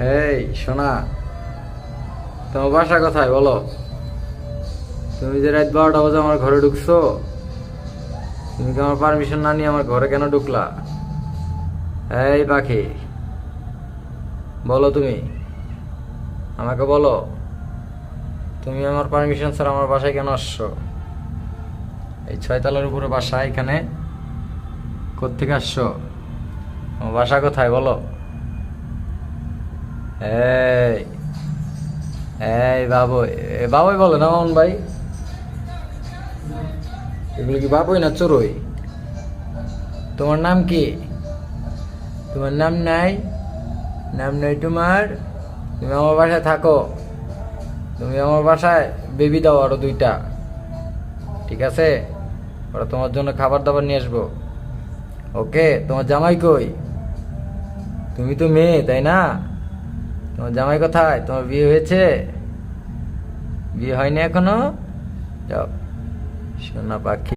এই সোনা, তোমার বাসা কোথায় বলো? তুমি যে রাত 12টা বাজে আমার ঘরে ঢুকছো, তুমি কি আমার পারমিশন না নিয়ে আমার ঘরে কেন ঢুকলা? এই পাখি, বলো তুমি, আমাকে বলো, তুমি আমার পারমিশন ছাড়া আমার বাসায় কেন আসছো? এই 6 তলার উপরে বাসা, এখানে কোত্থেকে আসছো? আমার বাসা কোথায় বলো? এই এই বাবু, বাবুই বলে না মামুন ভাই? এগুলো কি বাবুই না চোরই? তোমার নাম কি? তোমার নাম নাই? নাম নাই তোমার? তুমি আমার বাসায় থাকো, তুমি আমার বাসায় বেবি দাও আরো 2টা, ঠিক আছে? ওরা তোমার জন্য খাবার দাবার নিয়ে আসবো। ওকে, তোমার জামাই কই? তুমি তো মেয়ে, তাই না? তোমার জামাই কোথায়? তোমার বিয়ে হয়েছে? বিয়ে হয়নি এখনো? যাও, সোনা পাখি।